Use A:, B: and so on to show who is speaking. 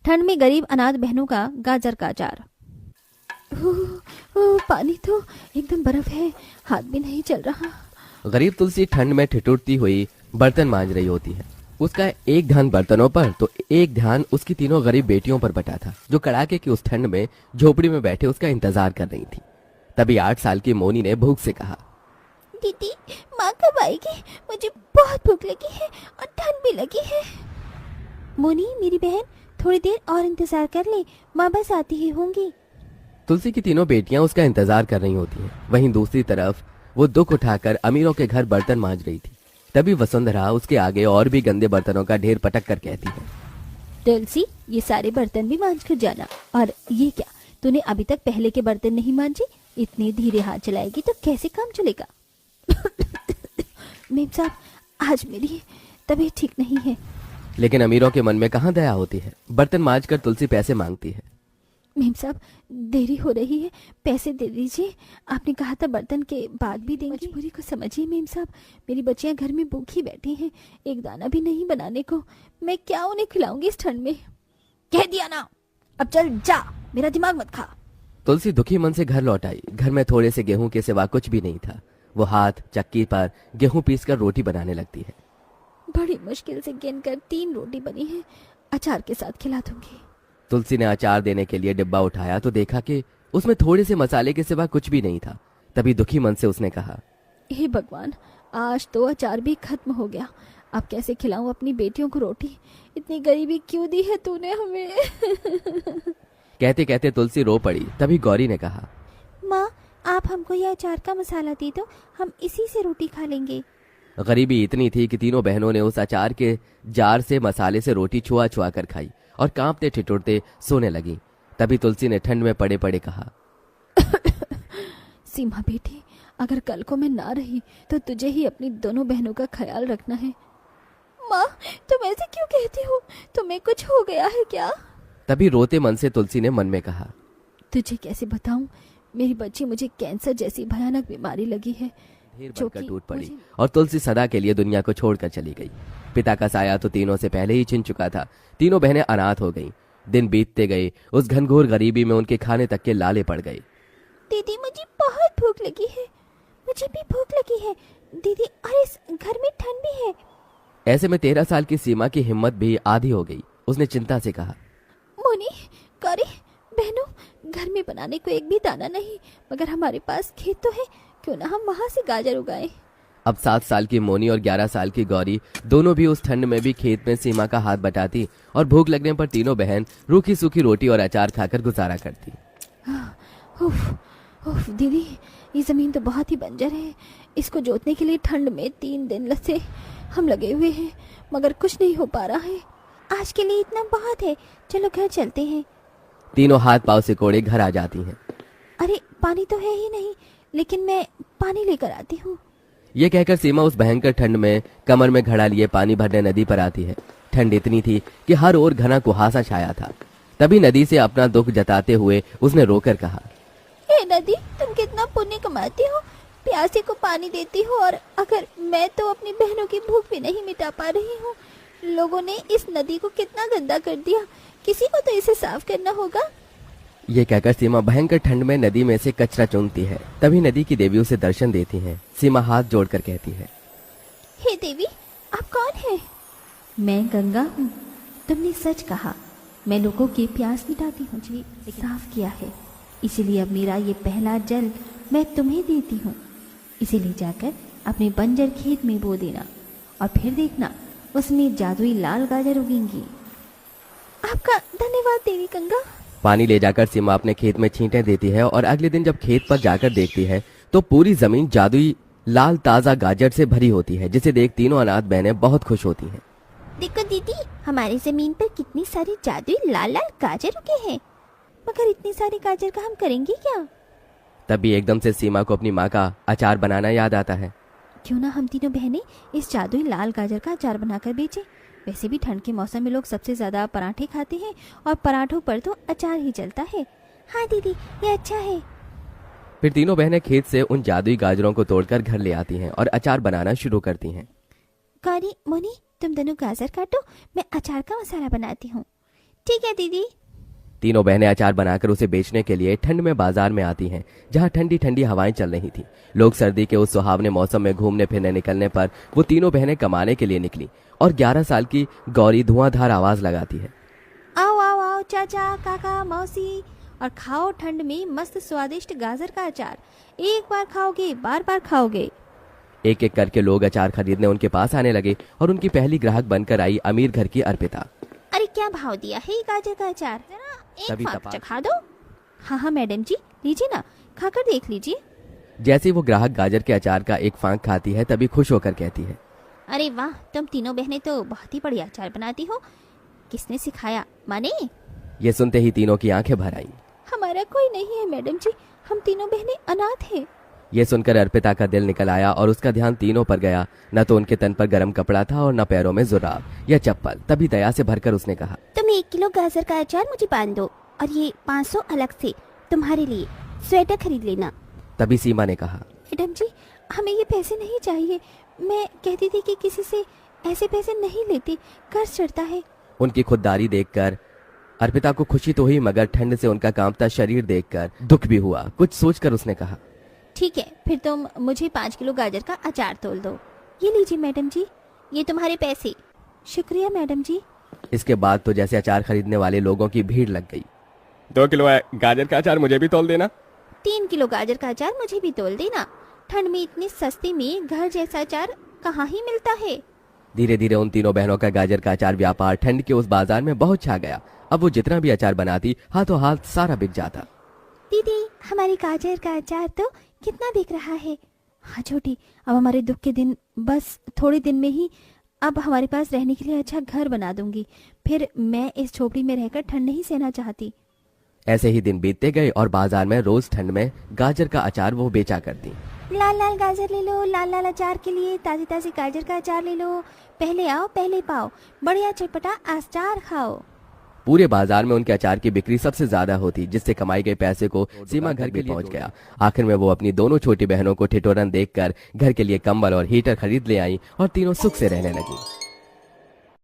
A: ठंड में गरीब अनाथ बहनों का गाजर का अचार। पानी तो एकदम बर्फ है, हाथ भी नहीं चल रहा।
B: गरीब तुलसी ठंड में ठिठुरती हुई बर्तन मांज रही होती है। उसका एक ध्यान बर्तनों पर तो एक ध्यान उसकी तीनों गरीब बेटियों पर बटा था, जो कड़ाके की उस ठंड में झोपड़ी में बैठे उसका इंतजार कर रही थी। तभी 8 साल की मोनी ने भूख से कहा,
A: दीदी माँ कब आएगी? मुझे बहुत भूख लगी है और ठंड भी लगी है। मोनी मेरी बहन, थोड़ी देर और इंतजार कर ले, माँ बस आती ही होंगी।
B: तुलसी की तीनों बेटियां उसका इंतजार कर रही होती हैं। वहीं दूसरी तरफ वो दुख उठाकर अमीरों के घर बर्तन मांज रही थी। तभी वसुंधरा उसके आगे और भी गंदे बर्तनों का ढेर पटक कर कहती है,
A: तुलसी ये सारे बर्तन भी मांज कर जाना। और ये क्या, तूने अभी तक पहले के बर्तन नहीं मांजे? इतने धीरे हाथ चलाएगी तो कैसे काम चलेगा? मेम साहब, आज मेरी तबीयत ठीक नहीं है।
B: लेकिन अमीरों के मन में कहाँ दया होती है। बर्तन मांज कर तुलसी पैसे मांगती है।
A: मेम साहब देरी हो रही है, पैसे दे दीजिए। आपने कहा था बर्तन के बाद भी देंगे। मजबूरी को समझिए मेम साहब, मेरी बच्चियां घर में भूखी बैठी हैं, एक दाना भी नहीं बनाने को। मैं क्या उन्हें खिलाऊंगी इस ठंड में? कह दिया ना, अब चल जा, मेरा दिमाग मत खा।
B: तुलसी दुखी मन से घर लौट आई। घर में थोड़े से गेहूं के सिवा कुछ भी नहीं था। वो हाथ चक्की पर गेहूं पीसकर रोटी बनाने लगती है।
A: बड़ी मुश्किल से गिनकर 3 रोटी बनी है, अचार के साथ खिला दूंगी।
B: तुलसी ने अचार देने के लिए डिब्बा उठाया तो देखा कि उसमें थोड़े से मसाले के सिवा कुछ भी नहीं था। तभी दुखी मन से उसने कहा,
A: हे भगवान, आज तो अचार भी खत्म हो गया। अब कैसे खिलाऊं अपनी बेटियों को रोटी? इतनी गरीबी क्यों दी है तूने हमें?
B: कहते कहते तुलसी रो पड़ी। तभी गौरी ने कहा,
A: माँ आप हमको यह अचार का मसाला दे दो, हम इसी से रोटी खा लेंगे।
B: गरीबी इतनी थी कि तीनों बहनों ने उस अचार के जार से मसाले से रोटी छुआ छुआ कर खाई और कांपते ठिठुरते सोने लगी। तभी तुलसी ने ठंड में पड़े पड़े कहा,
A: सीमा बेटी, अगर कल को मैं ना रही तो तुझे ही अपनी दोनों बहनों का ख्याल रखना है। माँ तुम ऐसे क्यों कहती हो? तुम्हें कुछ हो गया है क्या?
B: तभी रोते मन से तुलसी ने मन में कहा,
A: तुझे कैसे बताऊं, मेरी बच्ची मुझे कैंसर जैसी भयानक बीमारी लगी है।
B: ढेर बनकर टूट पड़ी और तुलसी सदा के लिए दुनिया को छोड़कर चली गई। पिता का साया तो तीनों से पहले ही छिन चुका था। तीनों बहनें अनाथ हो गईं। दिन बीतते गए, उस घनघोर गरीबी में उनके खाने तक के लाले पड़ गए।
A: दीदी मुझे बहुत भूख लगी है। मुझे भी भूख लगी है दीदी, और इस घर में ठंड भी है।
B: ऐसे में 13 साल की सीमा की हिम्मत भी आधी हो गई। उसने चिंता से कहा,
A: मोनी, गौरी, बहनों, घर में बनाने को एक भी दाना नहीं, मगर हमारे पास खेत तो है, क्यों ना हम वहाँ से गाजर उगाएं।
B: अब 7 साल की मोनी और 11 साल की गौरी दोनों भी उस ठंड में भी खेत में सीमा का हाथ बटाती और भूख लगने पर तीनों बहन रूखी सूखी रोटी और अचार खाकर गुजारा करती।
A: उफ दीदी, ये जमीन तो बहुत ही बंजर है। इसको जोतने के लिए ठंड में 3 दिन से हम लगे हुए हैं, मगर कुछ नहीं हो पा रहा है। आज के लिए इतना बहुत है, चलो घर चलते हैं।
B: तीनों हाथ पांव से कोड़े घर आ जाती हैं।
A: अरे पानी तो है ही नहीं, लेकिन मैं पानी लेकर आती हूँ।
B: ये कहकर सीमा उस भयंकर ठंड में कमर में घड़ा लिए पानी भरने नदी पर आती है। ठंड इतनी थी कि हर ओर घना कुहासा छाया था। तभी नदी से अपना दुख जताते हुए उसने रोकर कहा,
A: हे नदी, तुम कितना पुण्य कमाती हो, प्यासे को पानी देती हो, और अगर मैं तो अपनी बहनों की भूख भी नहीं मिटा पा रही हूँ। लोगों ने इस नदी को कितना गंदा कर दिया, किसी को तो इसे साफ करना होगा।
B: ये कहकर सीमा भयंकर ठंड में नदी में से कचरा चूमती है। तभी नदी की देवी उसे दर्शन देती हैं। सीमा हाथ जोड़कर कहती है,
A: हे देवी, आप कौन हैं? मैं गंगा हूँ। तुमने सच कहा, मैं लोगों की प्यास मिटाती हूँ, मुझे साफ किया है, इसीलिए अब मेरा ये पहला जल मैं तुम्हें देती हूँ। इसे ले जाकर अपने बंजर खेत में बो देना, और फिर देखना उसमें जादुई लाल गाजर उगेंगी। आपका धन्यवाद देवी गंगा।
B: पानी ले जाकर सीमा अपने खेत में छींटे देती है और अगले दिन जब खेत पर जाकर देखती है तो पूरी जमीन जादुई लाल ताजा गाजर से भरी होती है, जिसे देख तीनों अनाथ बहनें बहुत खुश होती हैं।
A: देखो दीदी, हमारी जमीन पर कितनी सारी जादुई लाल लाल गाजर उगे हैं, मगर इतनी सारी गाजर का हम करेंगे क्या?
B: तभी एकदम से सीमा को अपनी माँ का अचार बनाना याद आता है।
A: क्यों ना हम तीनों बहनें इस जादुई लाल गाजर का अचार बनाकर बेचें। वैसे भी ठंड के मौसम में लोग सबसे ज्यादा पराठे खाते हैं, और पराठों पर तो अचार ही चलता है। हाँ दीदी, ये अच्छा है।
B: फिर तीनों बहनें खेत से उन जादुई गाजरों को तोड़कर घर ले आती हैं और अचार बनाना शुरू करती हैं।
A: गौरी, मोनी, तुम दोनों गाजर काटो, मैं अचार का मसाला बनाती हूँ। ठीक है दीदी।
B: तीनों बहनें अचार बनाकर उसे बेचने के लिए ठंड में बाजार में आती हैं, जहां ठंडी ठंडी हवाएं चल रही थी। लोग सर्दी के उस सुहावने मौसम में घूमने फिरने निकलने पर वो तीनों बहनें कमाने के लिए निकली और 11 साल की गौरी धुआंधार आवाज लगाती है।
A: आओ आओ आओ चाचा काका मौसी, और खाओ ठंड में मस्त स्वादिष्ट गाजर का अचार। एक बार खाओगे बार बार खाओगे।
B: एक एक करके लोग अचार खरीदने उनके पास आने लगे और उनकी पहली ग्राहक बनकर आई अमीर घर की अर्पिता।
A: अरे क्या भाव दिया है ये गाजर का अचार, जरा
B: तभी
A: एक फाक
B: तपा-
A: चखा दो। हाँ हाँ मैडम जी, लीजिए ना, खाकर देख लीजिए।
B: जैसे वो ग्राहक गाजर के अचार का एक फांक खाती है तभी खुश होकर कहती है,
A: अरे वाह, तुम तीनों बहनें तो बहुत ही बढ़िया अचार बनाती हो। किसने सिखाया, माने?
B: ये सुनते ही तीनों की आंखें भर आईं।
A: हमारा कोई नहीं है मैडम जी, हम तीनों बहनें अनाथ हैं।
B: ये सुनकर अर्पिता का दिल निकल आया और उसका ध्यान तीनों पर गया। न तो उनके तन पर गर्म कपड़ा था और न पैरों में जुराब या चप्पल। तभी दया से भरकर उसने कहा,
A: तुम 1 किलो गाजर का अचार मुझे बांध दो, और ये 500 अलग से तुम्हारे लिए स्वेटर खरीद लेना।
B: तभी सीमा ने कहा,
A: मैडम जी, हमें ये पैसे नहीं चाहिए। मैं कहती थी कि किसी से ऐसे पैसे नहीं लेती, कर्ज चढ़ता है।
B: उनकी खुददारी देखकर अर्पिता को खुशी तो हुई, मगर ठंड से उनका कांपता शरीर देखकर दुख भी हुआ। कुछ सोचकर उसने कहा,
A: ठीक है, फिर तुम मुझे 5 किलो गाजर का अचार तोल दो। ये लीजिए मैडम जी, ये तुम्हारे पैसे। शुक्रिया मैडम जी।
B: इसके बाद तो जैसे अचार खरीदने वाले लोगों की भीड़ लग गई। 2 किलो गाजर का अचार मुझे भी तोल देना।
A: 3 किलो गाजर का अचार मुझे भी तोल देना। ठंड में इतनी सस्ते में घर जैसा अचार कहाँ ही मिलता है।
B: धीरे धीरे उन तीनों बहनों का गाजर का अचार व्यापार ठंड के उस बाजार में बहुत छा गया। अब वो जितना भी अचार बनाती हाथों हाथ सारा बिक जाता।
A: दीदी, हमारी गाजर का अचार तो कितना बिक रहा है। हाँ छोटी, अब हमारे दुख के दिन बस थोड़े दिन में ही अब हमारे पास रहने के लिए अच्छा घर बना दूंगी। फिर मैं इस झोपड़ी में रहकर ठंड नहीं सहना चाहती।
B: ऐसे ही दिन बीतते गए और बाजार में रोज ठंड में गाजर का अचार वो बेचा करती।
A: लाल लाल गाजर ले लो, लाल लाल अचार के लिए ताजी ताजी गाजर का अचार ले लो। पहले आओ पहले पाओ, बढ़िया चटपटा अचार खाओ।
B: पूरे बाजार में उनके अचार की बिक्री सबसे ज्यादा होती, जिससे कमाई गए पैसे को सीमा घर के लिए पहुंच गया। आखिर में वो अपनी दोनों छोटी बहनों को ठिठुरन देखकर घर के लिए कंबल और हीटर खरीद ले आई और तीनों सुख से रहने लगी।